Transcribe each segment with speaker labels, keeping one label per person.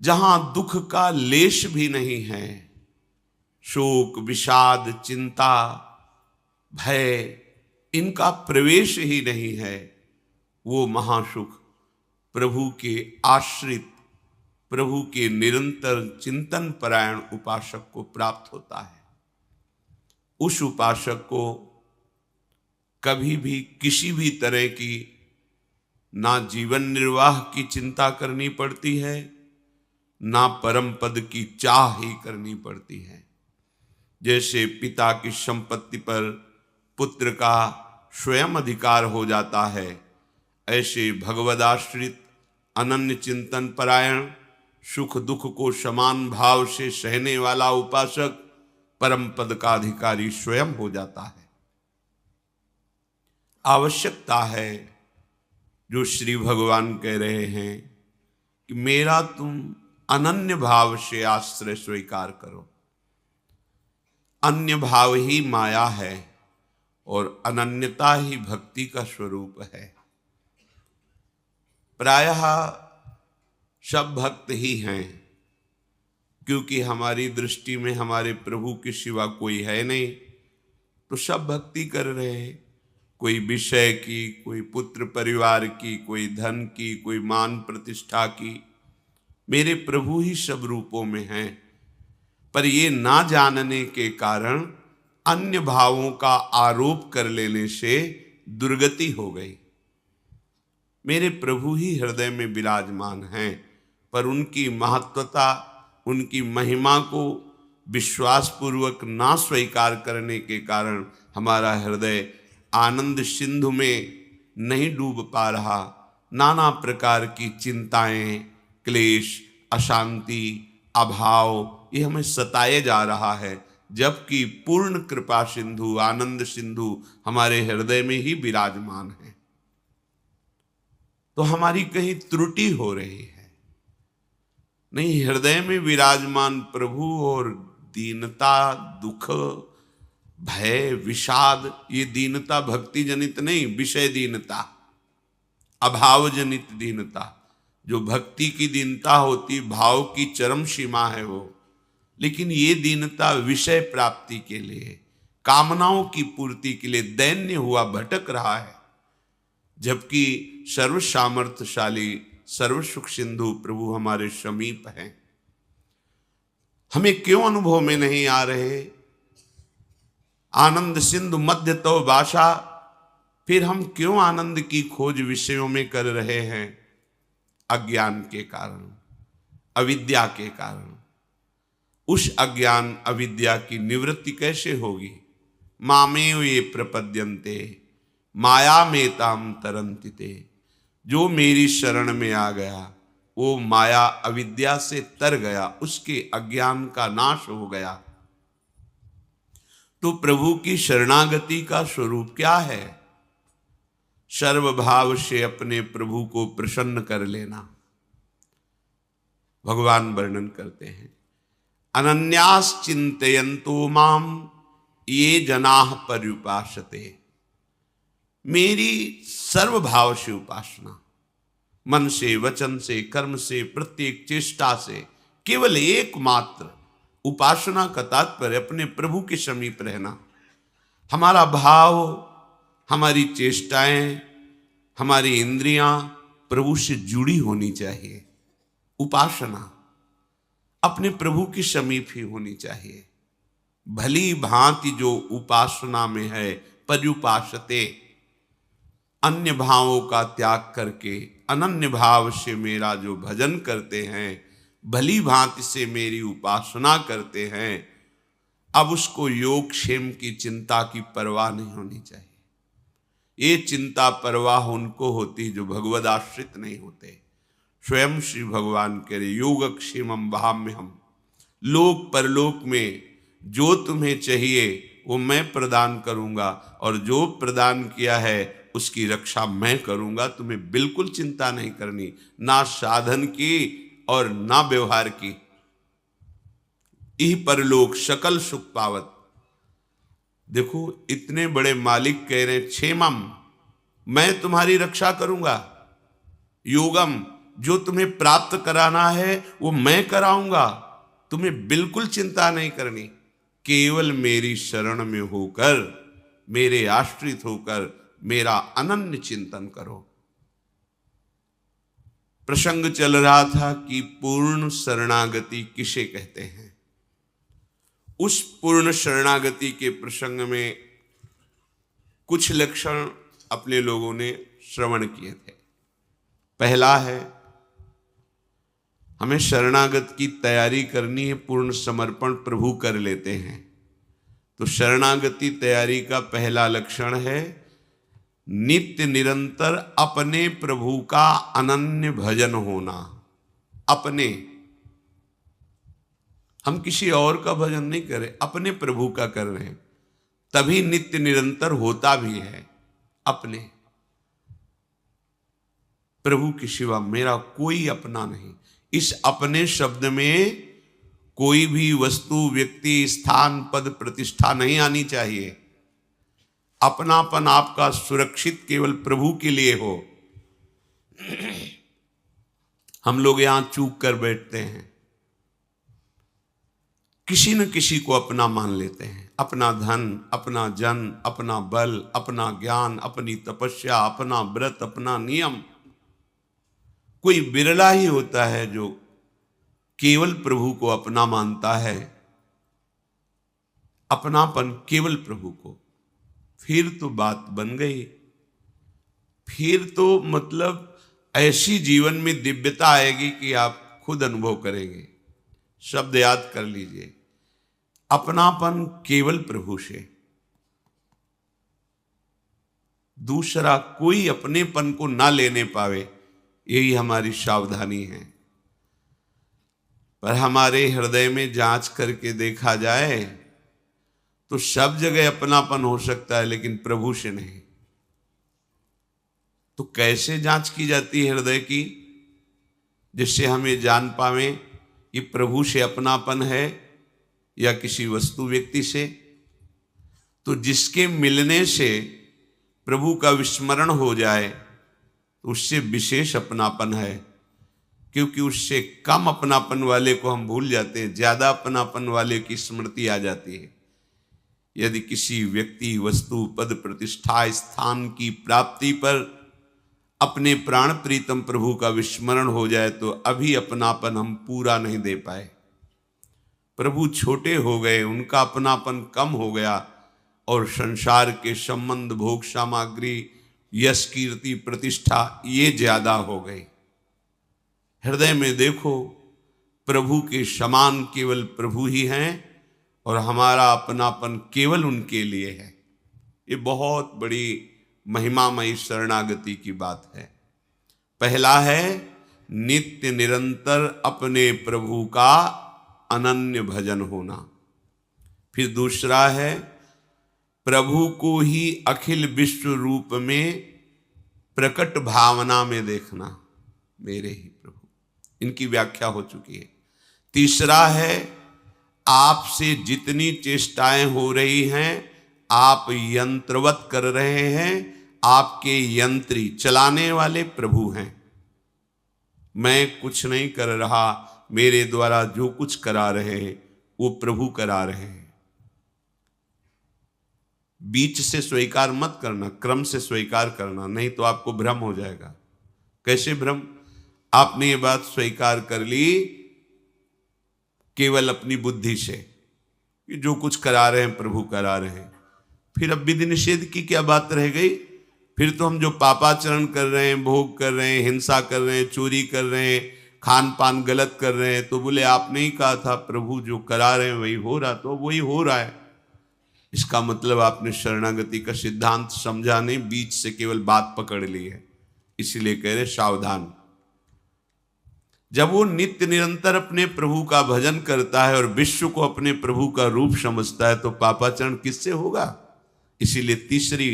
Speaker 1: जहां दुख का लेश भी नहीं है, शोक विषाद चिंता भय इनका प्रवेश ही नहीं है, वो महासुख प्रभु के आश्रित, प्रभु के निरंतर चिंतन परायण उपासक को प्राप्त होता है। उस उपासक को कभी भी किसी भी तरह की ना जीवन निर्वाह की चिंता करनी पड़ती है, ना परम पद की चाह ही करनी पड़ती है। जैसे पिता की संपत्ति पर पुत्र का स्वयं अधिकार हो जाता है, ऐसे भगवदाश्रित अनन्य चिंतन परायण सुख दुख को समान भाव से सहने वाला उपासक परम पद का अधिकारी स्वयं हो जाता है। आवश्यकता है जो श्री भगवान कह रहे हैं कि मेरा तुम अनन्य भाव से आश्रय स्वीकार करो। अन्य भाव ही माया है और अनन्यता ही भक्ति का स्वरूप है। प्रायः सब भक्त ही हैं, क्योंकि हमारी दृष्टि में हमारे प्रभु के सिवा कोई है नहीं, तो सब भक्ति कर रहे हैं। कोई विषय की, कोई पुत्र परिवार की, कोई धन की, कोई मान प्रतिष्ठा की। मेरे प्रभु ही सब रूपों में हैं, पर ये ना जानने के कारण अन्य भावों का आरोप कर लेने से दुर्गति हो गई। मेरे प्रभु ही हृदय में विराजमान हैं, पर उनकी महत्वता, उनकी महिमा को विश्वासपूर्वक ना स्वीकार करने के कारण हमारा हृदय आनंद सिंधु में नहीं डूब पा रहा। नाना प्रकार की चिंताएं, क्लेश, अशांति, अभाव ये हमें सताए जा रहा है, जबकि पूर्ण कृपा सिंधु, आनंद सिंधु हमारे हृदय में ही विराजमान है। तो हमारी कहीं त्रुटि हो रही है। नहीं, हृदय में विराजमान प्रभु और दीनता, दुख, भय, विषाद, ये दीनता भक्ति जनित नहीं, विषय दीनता, अभाव जनित दीनता। जो भक्ति की दीनता होती, भाव की चरम सीमा है वो, लेकिन ये दीनता विषय प्राप्ति के लिए, कामनाओं की पूर्ति के लिए दैन्य हुआ भटक रहा है, जबकि सर्व सामर्थ्यशाली, सर्व सुख सिंधु प्रभु हमारे समीप हैं। हमें क्यों अनुभव में नहीं आ रहे? आनंद सिंधु मध्य तो भाषा, फिर हम क्यों आनंद की खोज विषयों में कर रहे हैं? अज्ञान के कारण, अविद्या के कारण। उस अज्ञान अविद्या की निवृत्ति कैसे होगी? मामेव ये प्रपद्यन्ते माया में ताम तरन्ति ते। जो मेरी शरण में आ गया वो माया अविद्या से तर गया, उसके अज्ञान का नाश हो गया। तो प्रभु की शरणागति का स्वरूप क्या है? सर्वभाव से अपने प्रभु को प्रसन्न कर लेना। भगवान वर्णन करते हैं, अनन्यास चिंतयन्तो माम ये जनाः पर्युपासते। मेरी सर्वभाव से उपासना, मन से, वचन से, कर्म से, प्रत्येक चेष्टा से, केवल एकमात्र उपासना का तात्पर्य अपने प्रभु के समीप रहना। हमारा भाव, हमारी चेष्टाएं, हमारी इंद्रियां प्रभु से जुड़ी होनी चाहिए। उपासना अपने प्रभु के समीप ही होनी चाहिए। भली भांति जो उपासना में है, पर्युपासते, अन्य भावों का त्याग करके अनन्य भाव से मेरा जो भजन करते हैं, भली भांति से मेरी उपासना करते हैं, अब उसको योग क्षेम की चिंता की परवाह नहीं होनी चाहिए। ये चिंता परवाह उनको होती जो भगवद आश्रित नहीं होते। स्वयं श्री भगवान कह रहे, योगक्षेमम वहाम्यहम्। लोक परलोक में जो तुम्हें चाहिए वो मैं प्रदान करूंगा, और जो प्रदान किया है उसकी रक्षा मैं करूंगा। तुम्हें बिल्कुल चिंता नहीं करनी, ना साधन की और ना व्यवहार की। इह परलोक सकल सुख पावत। देखो, इतने बड़े मालिक कह रहे हैं, क्षेमम, मैं तुम्हारी रक्षा करूंगा। योगम, जो तुम्हें प्राप्त कराना है वो मैं कराऊंगा, तुम्हें बिल्कुल चिंता नहीं करनी। केवल मेरी शरण में होकर, मेरे आश्रित होकर मेरा अनन्य चिंतन करो। प्रसंग चल रहा था कि पूर्ण शरणागति किसे कहते हैं। उस पूर्ण शरणागति के प्रसंग में कुछ लक्षण अपने लोगों ने श्रवण किए थे। पहला है, हमें शरणागत की तैयारी करनी है, पूर्ण समर्पण प्रभु कर लेते हैं। तो शरणागति तैयारी का पहला लक्षण है नित्य निरंतर अपने प्रभु का अनन्य भजन होना। अपने, हम किसी और का भजन नहीं कर रहे, अपने प्रभु का कर रहे हैं, तभी नित्य निरंतर होता भी है। अपने प्रभु के सिवा मेरा कोई अपना नहीं। इस अपने शब्द में कोई भी वस्तु, व्यक्ति, स्थान, पद, प्रतिष्ठा नहीं आनी चाहिए। अपनापन आपका सुरक्षित केवल प्रभु के लिए हो। हम लोग यहां चूक कर बैठते हैं, किसी न किसी को अपना मान लेते हैं। अपना धन, अपना जन, अपना बल, अपना ज्ञान, अपनी तपस्या, अपना व्रत, अपना नियम। कोई बिरला ही होता है जो केवल प्रभु को अपना मानता है, अपनापन केवल प्रभु को। फिर तो बात बन गई। फिर तो मतलब ऐसी जीवन में दिव्यता आएगी कि आप खुद अनुभव करेंगे। शब्द याद कर लीजिए, अपनापन केवल प्रभु से। दूसरा कोई अपनेपन को ना लेने पावे, यही हमारी सावधानी है। पर हमारे हृदय में जांच करके देखा जाए तो सब जगह अपनापन हो सकता है, लेकिन प्रभु से नहीं। तो कैसे जांच की जाती है हृदय की, जिससे हम ये जान पावे कि प्रभु से अपनापन है या किसी वस्तु व्यक्ति से? तो जिसके मिलने से प्रभु का विस्मरण हो जाए तो उससे विशेष अपनापन है, क्योंकि उससे कम अपनापन वाले को हम भूल जाते हैं, ज्यादा अपनापन वाले की स्मृति आ जाती है। यदि किसी व्यक्ति, वस्तु, पद, प्रतिष्ठा, स्थान की प्राप्ति पर अपने प्राण प्रीतम प्रभु का विस्मरण हो जाए तो अभी अपनापन हम पूरा नहीं दे पाए। प्रभु छोटे हो गए, उनका अपनापन कम हो गया और संसार के संबंध, भोग सामग्री, यश, कीर्ति, प्रतिष्ठा ये ज्यादा हो गई। हृदय में देखो, प्रभु के समान केवल प्रभु ही हैं और हमारा अपनापन केवल उनके लिए है। ये बहुत बड़ी महिमामयी शरणागति की बात है। पहला है नित्य निरंतर अपने प्रभु का अनन्य भजन होना। फिर दूसरा है प्रभु को ही अखिल विश्व रूप में प्रकट भावना में देखना। मेरे ही प्रभु, इनकी व्याख्या हो चुकी है। तीसरा है आपसे जितनी चेष्टाएं हो रही हैं, आप यंत्रवत कर रहे हैं, आपके यंत्री, चलाने वाले प्रभु हैं। मैं कुछ नहीं कर रहा, मेरे द्वारा जो कुछ करा रहे हैं वो प्रभु करा रहे हैं। बीच से स्वीकार मत करना, क्रम से स्वीकार करना, नहीं तो आपको भ्रम हो जाएगा। कैसे भ्रम? आपने ये बात स्वीकार कर ली केवल अपनी बुद्धि से कि जो कुछ करा रहे हैं प्रभु करा रहे हैं, फिर अब विधि निषेध की क्या बात रह गई? फिर तो हम जो पापाचरण कर रहे हैं, भोग कर रहे हैं, हिंसा कर रहे हैं, चोरी कर रहे हैं, खान पान गलत कर रहे हैं, तो बोले आपने ही कहा था प्रभु जो करा रहे हैं वही हो रहा, तो वही हो रहा है। इसका मतलब आपने शरणागति का सिद्धांत समझा नहीं, बीच से केवल बात पकड़ ली है। इसीलिए कह रहे सावधान। जब वो नित्य निरंतर अपने प्रभु का भजन करता है और विश्व को अपने प्रभु का रूप समझता है तो पापाचरण किससे होगा? इसीलिए तीसरी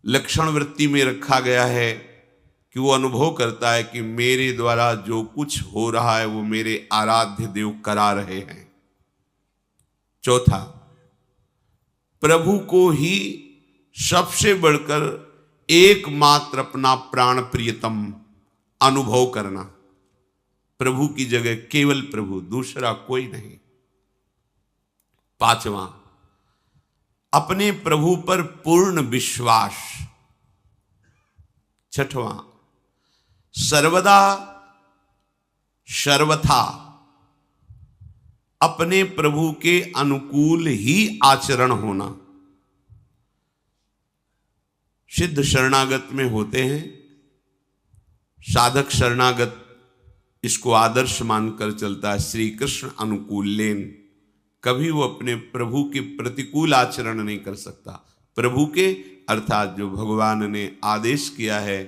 Speaker 1: लक्षण वृत्ति में रखा गया है कि वो अनुभव करता है कि मेरे द्वारा जो कुछ हो रहा है वो मेरे आराध्य देव करा रहे हैं। चौथा, प्रभु को ही सबसे बढ़कर एकमात्र अपना प्राण प्रियतम अनुभव करना। प्रभु की जगह केवल प्रभु, दूसरा कोई नहीं। पांचवा, अपने प्रभु पर पूर्ण विश्वास। छठवां, सर्वदा सर्वथा अपने प्रभु के अनुकूल ही आचरण होना। सिद्ध शरणागत में होते हैं, साधक शरणागत इसको आदर्श मानकर चलता है। श्री कृष्ण अनुकूलेन, कभी वो अपने प्रभु के प्रतिकूल आचरण नहीं कर सकता। प्रभु के अर्थात जो भगवान ने आदेश किया है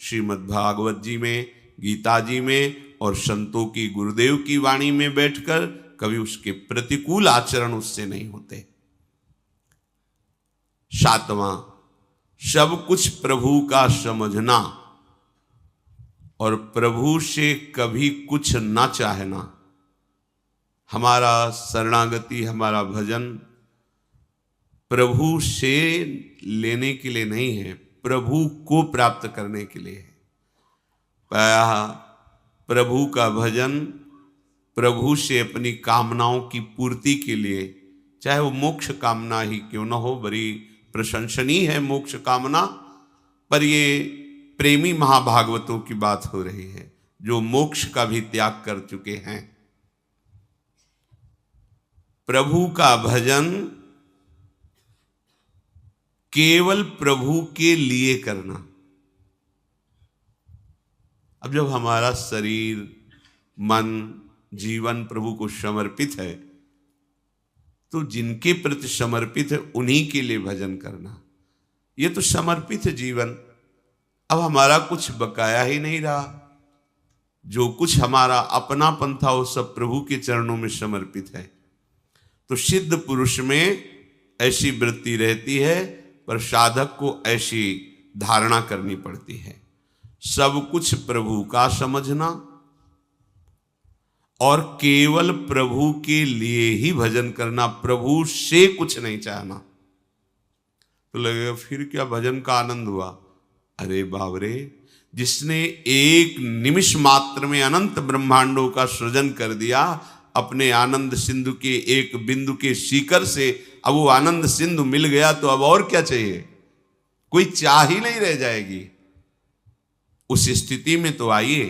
Speaker 1: श्रीमद् भागवत जी में, गीता जी में और संतों की, गुरुदेव की वाणी में बैठकर, कभी उसके प्रतिकूल आचरण उससे नहीं होते। सातवां, सब कुछ प्रभु का समझना और प्रभु से कभी कुछ ना चाहना। हमारा शरणागति, हमारा भजन प्रभु से लेने के लिए नहीं है, प्रभु को प्राप्त करने के लिए है। प्रभु का भजन प्रभु से अपनी कामनाओं की पूर्ति के लिए, चाहे वो मोक्ष कामना ही क्यों न हो, बड़ी प्रशंसनीय है मोक्ष कामना, पर ये प्रेमी महाभागवतों की बात हो रही है जो मोक्ष का भी त्याग कर चुके हैं। प्रभु का भजन केवल प्रभु के लिए करना। अब जब हमारा शरीर, मन, जीवन प्रभु को समर्पित है, तो जिनके प्रति समर्पित है उन्हीं के लिए भजन करना। ये तो समर्पित है जीवन। अब हमारा कुछ बकाया ही नहीं रहा, जो कुछ हमारा अपनापन था वो सब प्रभु के चरणों में समर्पित है। तो सिद्ध पुरुष में ऐसी वृत्ति रहती है, पर साधक को ऐसी धारणा करनी पड़ती है। सब कुछ प्रभु का समझना और केवल प्रभु के लिए ही भजन करना, प्रभु से कुछ नहीं चाहना। तो लगेगा फिर क्या भजन का आनंद हुआ? अरे बाबरे, जिसने एक निमिष मात्र में अनंत ब्रह्मांडों का सृजन कर दिया अपने आनंद सिंधु के एक बिंदु के शिखर से, अब वो आनंद सिंधु मिल गया तो अब और क्या चाहिए? कोई चाह ही नहीं रह जाएगी। उस स्थिति में तो आइए